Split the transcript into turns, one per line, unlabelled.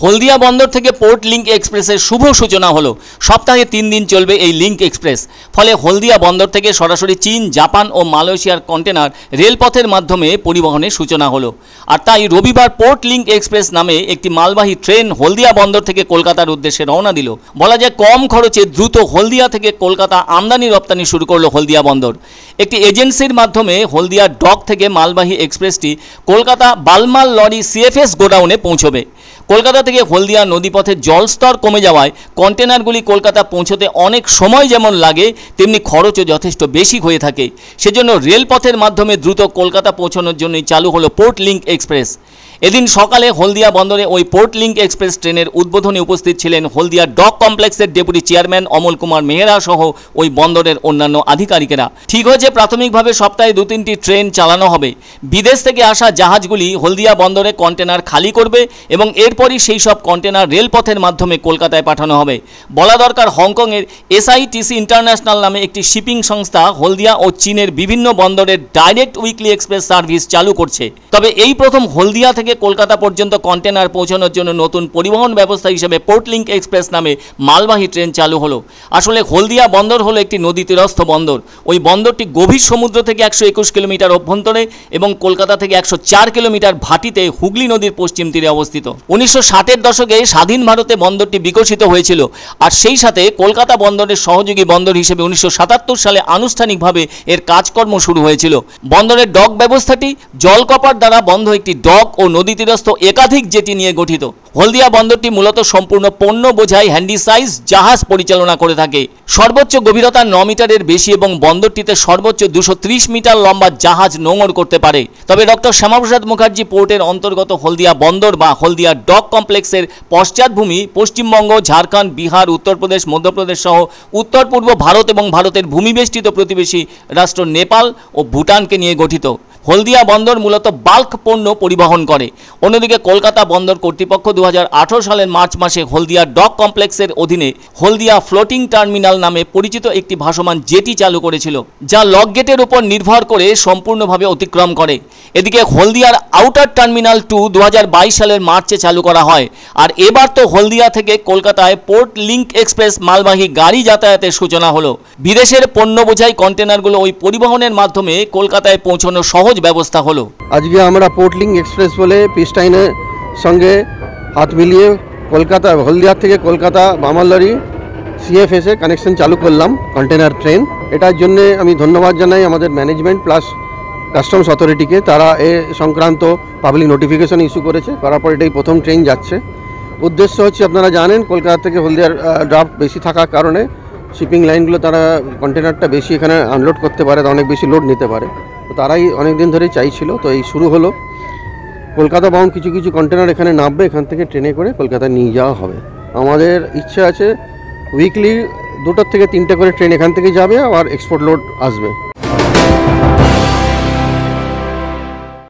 হলদিয়া বন্দর থেকে port link এক্সপ্রেসের শুভ সূচনা হলো। সপ্তাহে 3 দিন চলবে এই লিঙ্ক এক্সপ্রেস। ফলে হলদিয়া বন্দর থেকে সরাসরি চীন, জাপান ও মালয়েশিয়ার কন্টেনার রেলপথের মাধ্যমে পরিবহনের সূচনা হলো। আর তাই রবিবার পোর্ট লিঙ্ক এক্সপ্রেস নামে একটি মালবাহী ট্রেন হলদিয়া বন্দর থেকে কলকাতার উদ্দেশ্যে রওনা দিল। বলা যায় কম খরচে দ্রুত হলদিয়া থেকে কলকাতা আমদানি রপ্তানি শুরু করলো হলদিয়া বন্দর। একটি এজেন্সির মাধ্যমে হলদিয়া ডক থেকে মালবাহী এক্সপ্রেসটি কলকাতা বালমাল লরি সিএফএস গোডাউনে পৌঁছবে। কলকাতা থেকে হলদিয়া নদীপথের জলস্তর কমে যাওয়ায় কন্টেনারগুলি কলকাতা পৌঁছতে অনেক সময় যেমন লাগে, তেমনি খরচও যথেষ্ট বেশি হয়ে থাকে। সেজন্য রেলপথের মাধ্যমে দ্রুত কলকাতা পৌঁছানোর জন্যই চালু হলো পোর্ট লিঙ্ক এক্সপ্রেস। এদিন সকালে হলদিয়া বন্দরে ওই পোর্ট লিঙ্ক এক্সপ্রেস ট্রেনের উদ্বোধনে উপস্থিত ছিলেন হলদিয়া ডক কমপ্লেক্সের ডেপুটি চেয়ারম্যান অমল কুমার মেহরা সহ ওই বন্দরের অন্যান্য আধিকারিকেরা। ঠিক হয়েছে, প্রাথমিকভাবে সপ্তাহে 2-3টি ট্রেন চালানো হবে। বিদেশ থেকে আসা জাহাজগুলি হলদিয়া বন্দরে কন্টেনার খালি করবে এবং এরপরই সেই সব কন্টেনার রেলপথের মাধ্যমে কলকাতায় পাঠানো হবে। বলা দরকার, হংকংয়ের এসআইটিসি ইন্টারন্যাশনাল নামে একটি শিপিং সংস্থা হলদিয়া ও চীনের বিভিন্ন বন্দরের ডাইরেক্ট উইকলি এক্সপ্রেস সার্ভিস চালু করছে। তবে এই প্রথম হলদিয়া থেকে কলকাতা পর্যন্ত কন্টেনার পৌঁছানোর জন্য নতুন পরিবহন ব্যবস্থা হিসেবে পোর্ট লিঙ্ক এক্সপ্রেস নামে মালবাহী ট্রেন চালু হলো। আসলে হলদিয়া বন্দর হলো একটি নদী তীরস্থ বন্দর। ওই বন্দরটি গভীর সমুদ্র থেকে 121 কিলোমিটার অভ্যন্তরে এবং কলকাতা থেকে 104 কিলোমিটার ভাটিতে হুগলি নদীর পশ্চিম তীরে অবস্থিত। 1960-এর দশকে স্বাধীন ভারতে বন্দরটি বিকশিত হয়েছিল। আর সেই সাথে কলকাতা বন্দরের সহযোগী বন্দর হিসেবে 1977 সালে আনুষ্ঠানিকভাবে এর কাজকর্ম শুরু হয়েছিল। বন্দরের ডক ব্যবস্থাটি জলকপার দ্বারা বন্ধ একটি ডক ও নদী তীরস্থ একাধিক জেটি নিয়ে গঠিত। হলদিয়া বন্দরটি মূলত সম্পূর্ণ পণ্য বোঝাই হ্যান্ডিসাইজ জাহাজ পরিচালনা করে থাকে। সর্বোচ্চ গভীরতা 9 মিটারের বেশি এবং বন্দরটিতে সর্বোচ্চ 230 মিটার লম্বা জাহাজ নোঙর করতে পারে। তবে ডক্টর শ্যামাপ্রসাদ মুখার্জি পোর্টের অন্তর্গত হলদিয়া বন্দর বা হলদিয়া ডক কমপ্লেক্সের পশ্চাৎভূমি পশ্চিমবঙ্গ, ঝাড়খণ্ড, বিহার, উত্তরপ্রদেশ, মধ্যপ্রদেশ সহ উত্তর পূর্ব ভারত এবং ভারতের ভূমিবেষ্টিত প্রতিবেশী রাষ্ট্র নেপাল ও ভুটানকে নিয়ে গঠিত। হলদিয়া বন্দর মূলত বাল্ক পণ্য পরিবহন করে। অন্যদিকে কলকাতা বন্দর কর্তৃপক্ষ 2018 সালের মার্চ মাসে হলদিয়া ডক কমপ্লেক্সের অধীনে হলদিয়া ফ্লোটিং টার্মিনাল নামে পরিচিত একটি ভাসমান জেটি চালু করেছিল, যা লক গেটের উপর নির্ভর করে সম্পূর্ণভাবে অতিক্রম করে। এদিকে হলদিয়ার আউটার টার্মিনাল 2 2022 সালের মার্চে চালু করা হয়। আর এবার তো হলদিয়া থেকে কলকাতায় পোর্ট লিঙ্ক এক্সপ্রেস মালবাহী গাড়ি যাতায়াতের সূচনা হলো। বিদেশের পণ্য বোঝাই কন্টেনারগুলো ওই পরিবহনের মাধ্যমে কলকাতায় পৌঁছানোর সহজ ব্যবস্থা হলো।
আজকে আমরা পোর্ট লিঙ্ক এক্সপ্রেস বলে পিস্টাইনের সঙ্গে হাত মিলিয়ে কলকাতা হলদিয়া থেকে কলকাতা বামালদারি সিএফএস এর কানেকশন চালু করলাম কন্টেনার ট্রেন। এটার জন্য আমি ধন্যবাদ জানাই আমাদের ম্যানেজমেন্ট প্লাস কাস্টমস অথরিটিকে। তারা এ সংক্রান্ত পাবলিক নোটিফিকেশন ইস্যু করেছে, করার পর এটাই প্রথম ট্রেন যাচ্ছে। উদ্দেশ্য হচ্ছে, আপনারা জানেন কলকাতা থেকে হলদিয়ার ড্রাফট বেশি থাকার কারণে শিপিং লাইনগুলো তারা কন্টেনারটা বেশি এখানে আনলোড করতে পারে, অনেক বেশি লোড নিতে পারে। তো তারাই অনেক দিন ধরেই চাইছিল। তো এই শুরু হলো। কলকাতা বাউন্ড কিছু কিছু কন্টেনার এখানে নামবে, এখান থেকে ট্রেনে করে কলকাতা নিয়ে যাওয়া হবে। আমাদের ইচ্ছা আছে উইকলি 2 থেকে 3টে করে ট্রেন এখান থেকে যাবে আর এক্সপোর্ট লোড আসবে।